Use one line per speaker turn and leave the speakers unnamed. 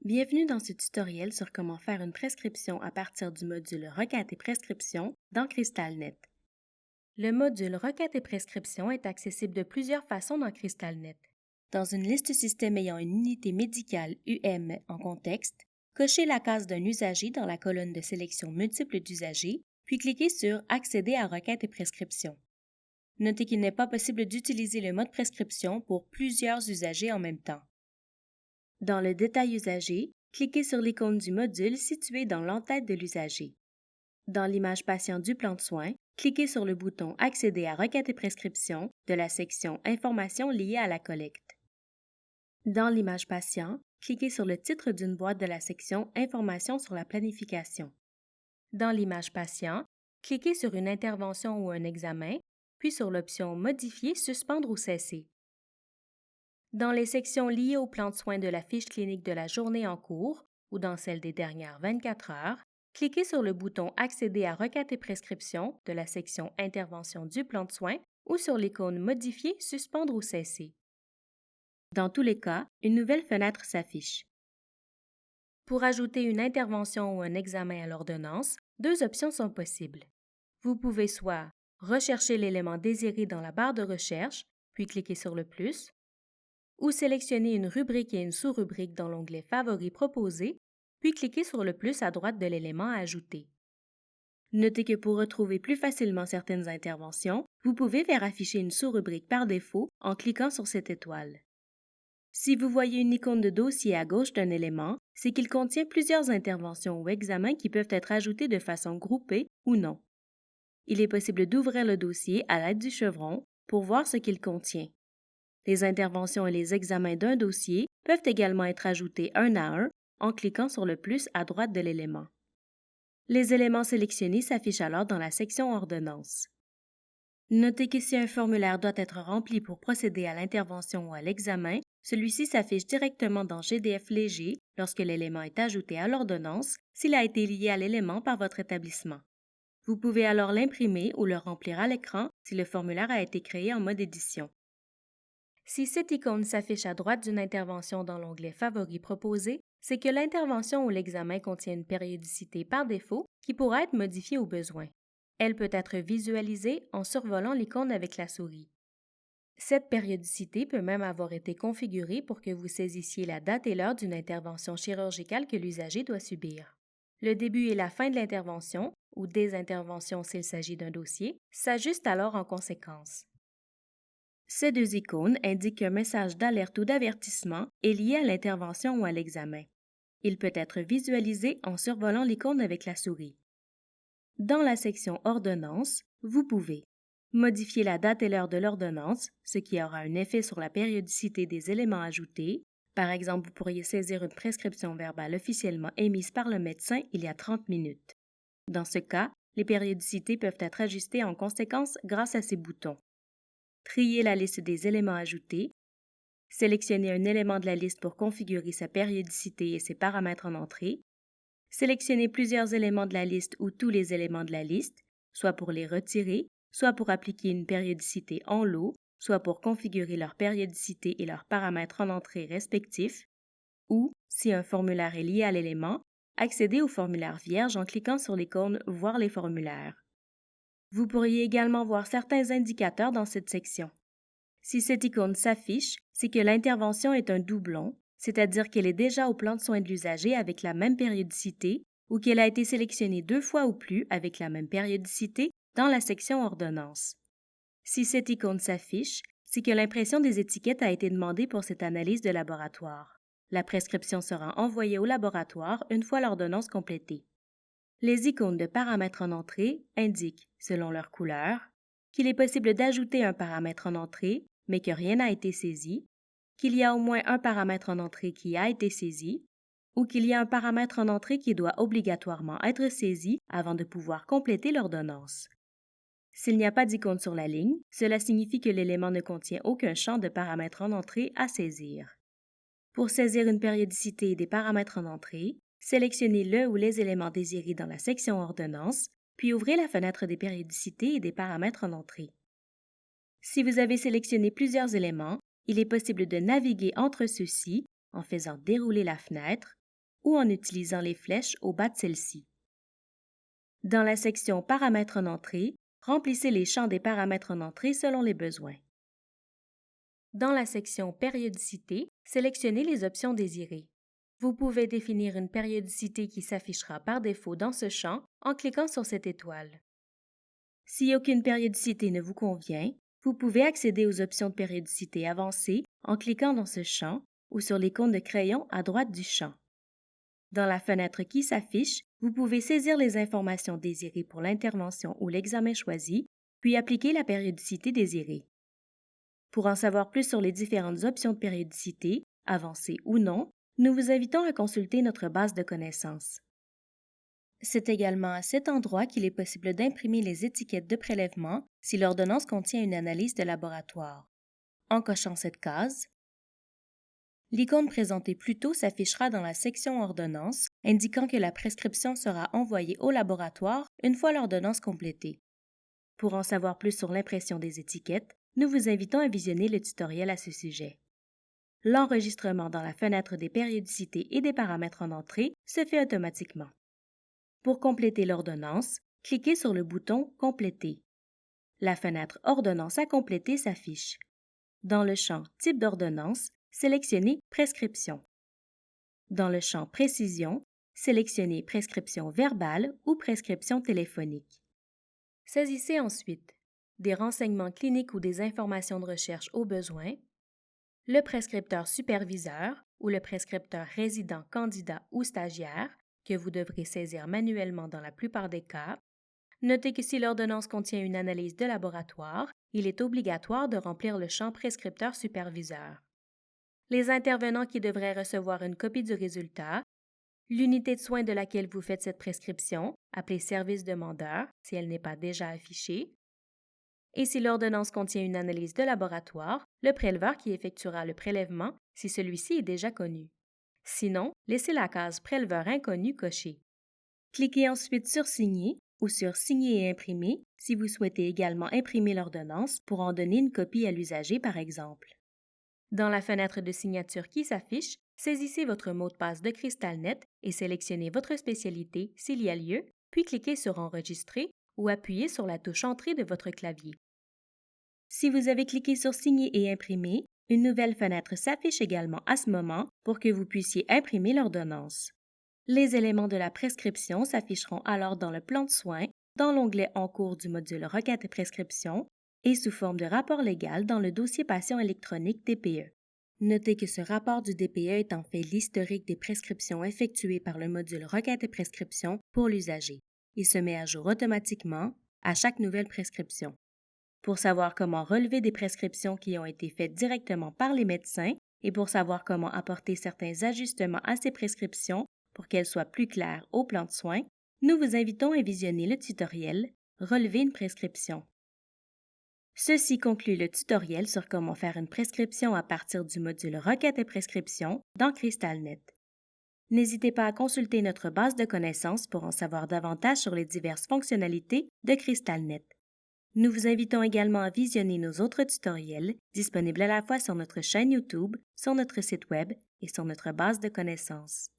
Bienvenue dans ce tutoriel sur comment faire une prescription à partir du module Requêtes et prescriptions dans CrystalNet. Le module Requêtes et prescriptions est accessible de plusieurs façons dans CrystalNet. Dans une liste système ayant une unité médicale UM en contexte, cochez la case d'un usager dans la colonne de sélection multiples d'usagers, puis cliquez sur Accéder à requêtes et prescriptions. Notez qu'il n'est pas possible d'utiliser le mode prescription pour plusieurs usagers en même temps. Dans le détail usager, cliquez sur l'icône du module situé dans l'entête de l'usager. Dans l'image patient du plan de soins, cliquez sur le bouton Accéder à requêtes et prescriptions de la section Informations liées à la collecte. Dans l'image patient, cliquez sur le titre d'une boîte de la section Informations sur la planification. Dans l'image patient, cliquez sur une intervention ou un examen, puis sur l'option Modifier, suspendre ou cesser. Dans les sections liées au plan de soins de la fiche clinique de la journée en cours ou dans celle des dernières 24 heures, cliquez sur le bouton Accéder à requêtes et prescriptions de la section Intervention du plan de soins ou sur l'icône Modifier, suspendre ou cesser. Dans tous les cas, une nouvelle fenêtre s'affiche. Pour ajouter une intervention ou un examen à l'ordonnance, deux options sont possibles. Vous pouvez soit rechercher l'élément désiré dans la barre de recherche, puis cliquer sur le plus, ou sélectionner une rubrique et une sous-rubrique dans l'onglet Favoris proposés, puis cliquez sur le plus à droite de l'élément à ajouter. Notez que pour retrouver plus facilement certaines interventions, vous pouvez faire afficher une sous-rubrique par défaut en cliquant sur cette étoile. Si vous voyez une icône de dossier à gauche d'un élément, c'est qu'il contient plusieurs interventions ou examens qui peuvent être ajoutés de façon groupée ou non. Il est possible d'ouvrir le dossier à l'aide du chevron pour voir ce qu'il contient. Les interventions et les examens d'un dossier peuvent également être ajoutés un à un en cliquant sur le plus à droite de l'élément. Les éléments sélectionnés s'affichent alors dans la section Ordonnances. Notez que si un formulaire doit être rempli pour procéder à l'intervention ou à l'examen, celui-ci s'affiche directement dans GDF léger lorsque l'élément est ajouté à l'ordonnance s'il a été lié à l'élément par votre établissement. Vous pouvez alors l'imprimer ou le remplir à l'écran si le formulaire a été créé en mode édition. Si cette icône s'affiche à droite d'une intervention dans l'onglet Favoris proposés, c'est que l'intervention ou l'examen contient une périodicité par défaut qui pourra être modifiée au besoin. Elle peut être visualisée en survolant l'icône avec la souris. Cette périodicité peut même avoir été configurée pour que vous saisissiez la date et l'heure d'une intervention chirurgicale que l'usager doit subir. Le début et la fin de l'intervention, ou des interventions s'il s'agit d'un dossier, s'ajustent alors en conséquence. Ces deux icônes indiquent qu'un message d'alerte ou d'avertissement est lié à l'intervention ou à l'examen. Il peut être visualisé en survolant l'icône avec la souris. Dans la section Ordonnances, vous pouvez modifier la date et l'heure de l'ordonnance, ce qui aura un effet sur la périodicité des éléments ajoutés. Par exemple, vous pourriez saisir une prescription verbale officiellement émise par le médecin il y a 30 minutes. Dans ce cas, les périodicités peuvent être ajustées en conséquence grâce à ces boutons. Trier la liste des éléments ajoutés, sélectionner un élément de la liste pour configurer sa périodicité et ses paramètres en entrée, sélectionner plusieurs éléments de la liste ou tous les éléments de la liste, soit pour les retirer, soit pour appliquer une périodicité en lot, soit pour configurer leur périodicité et leurs paramètres en entrée respectifs, ou, si un formulaire est lié à l'élément, accéder au formulaire vierge en cliquant sur l'icône Voir les formulaires. Vous pourriez également voir certains indicateurs dans cette section. Si cette icône s'affiche, c'est que l'intervention est un doublon, c'est-à-dire qu'elle est déjà au plan de soins de l'usager avec la même périodicité ou qu'elle a été sélectionnée 2 fois ou plus avec la même périodicité dans la section Ordonnances. Si cette icône s'affiche, c'est que l'impression des étiquettes a été demandée pour cette analyse de laboratoire. La prescription sera envoyée au laboratoire une fois l'ordonnance complétée. Les icônes de paramètres en entrée indiquent, selon leur couleur, qu'il est possible d'ajouter un paramètre en entrée, mais que rien n'a été saisi, qu'il y a au moins un paramètre en entrée qui a été saisi, ou qu'il y a un paramètre en entrée qui doit obligatoirement être saisi avant de pouvoir compléter l'ordonnance. S'il n'y a pas d'icône sur la ligne, cela signifie que l'élément ne contient aucun champ de paramètres en entrée à saisir. Pour saisir une périodicité et des paramètres en entrée, sélectionnez le ou les éléments désirés dans la section Ordonnances, puis ouvrez la fenêtre des périodicités et des paramètres en entrée. Si vous avez sélectionné plusieurs éléments, il est possible de naviguer entre ceux-ci en faisant dérouler la fenêtre ou en utilisant les flèches au bas de celle-ci. Dans la section Paramètres en entrée, remplissez les champs des paramètres en entrée selon les besoins. Dans la section Périodicité, sélectionnez les options désirées. Vous pouvez définir une périodicité qui s'affichera par défaut dans ce champ en cliquant sur cette étoile. Si aucune périodicité ne vous convient, vous pouvez accéder aux options de périodicité avancée en cliquant dans ce champ ou sur l'icône de crayon à droite du champ. Dans la fenêtre qui s'affiche, vous pouvez saisir les informations désirées pour l'intervention ou l'examen choisi, puis appliquer la périodicité désirée. Pour en savoir plus sur les différentes options de périodicité, avancées ou non, nous vous invitons à consulter notre base de connaissances. C'est également à cet endroit qu'il est possible d'imprimer les étiquettes de prélèvement si l'ordonnance contient une analyse de laboratoire. En cochant cette case, l'icône présentée plus tôt s'affichera dans la section Ordonnance, indiquant que la prescription sera envoyée au laboratoire une fois l'ordonnance complétée. Pour en savoir plus sur l'impression des étiquettes, nous vous invitons à visionner le tutoriel à ce sujet. L'enregistrement dans la fenêtre des périodicités et des paramètres en entrée se fait automatiquement. Pour compléter l'ordonnance, cliquez sur le bouton « Compléter ». La fenêtre « Ordonnance à compléter » s'affiche. Dans le champ « Type d'ordonnance », sélectionnez « Prescription ». Dans le champ « Précision », sélectionnez « Prescription verbale » ou « Prescription téléphonique ». Saisissez ensuite des renseignements cliniques ou des informations de recherche au besoin, le prescripteur superviseur ou le prescripteur résident, candidat ou stagiaire, que vous devrez saisir manuellement dans la plupart des cas. Notez que si l'ordonnance contient une analyse de laboratoire, il est obligatoire de remplir le champ prescripteur superviseur. Les intervenants qui devraient recevoir une copie du résultat, l'unité de soins de laquelle vous faites cette prescription, appelée service demandeur si elle n'est pas déjà affichée, et si l'ordonnance contient une analyse de laboratoire, le préleveur qui effectuera le prélèvement si celui-ci est déjà connu. Sinon, laissez la case Préleveur inconnu cochée. Cliquez ensuite sur Signer ou sur Signer et imprimer si vous souhaitez également imprimer l'ordonnance pour en donner une copie à l'usager par exemple. Dans la fenêtre de signature qui s'affiche, saisissez votre mot de passe de CrystalNet et sélectionnez votre spécialité s'il y a lieu, puis cliquez sur Enregistrer ou appuyez sur la touche Entrée de votre clavier. Si vous avez cliqué sur Signer et imprimer, une nouvelle fenêtre s'affiche également à ce moment pour que vous puissiez imprimer l'ordonnance. Les éléments de la prescription s'afficheront alors dans le plan de soins, dans l'onglet En cours du module Requête et prescription et sous forme de rapport légal dans le dossier patient électronique DPE. Notez que ce rapport du DPE est en fait l'historique des prescriptions effectuées par le module Requête et prescription pour l'usager. Il se met à jour automatiquement à chaque nouvelle prescription. Pour savoir comment relever des prescriptions qui ont été faites directement par les médecins et pour savoir comment apporter certains ajustements à ces prescriptions pour qu'elles soient plus claires au plan de soins, nous vous invitons à visionner le tutoriel « Relever une prescription ». Ceci conclut le tutoriel sur comment faire une prescription à partir du module Requête et prescription dans CrystalNet. N'hésitez pas à consulter notre base de connaissances pour en savoir davantage sur les diverses fonctionnalités de CrystalNet. Nous vous invitons également à visionner nos autres tutoriels disponibles à la fois sur notre chaîne YouTube, sur notre site Web et sur notre base de connaissances.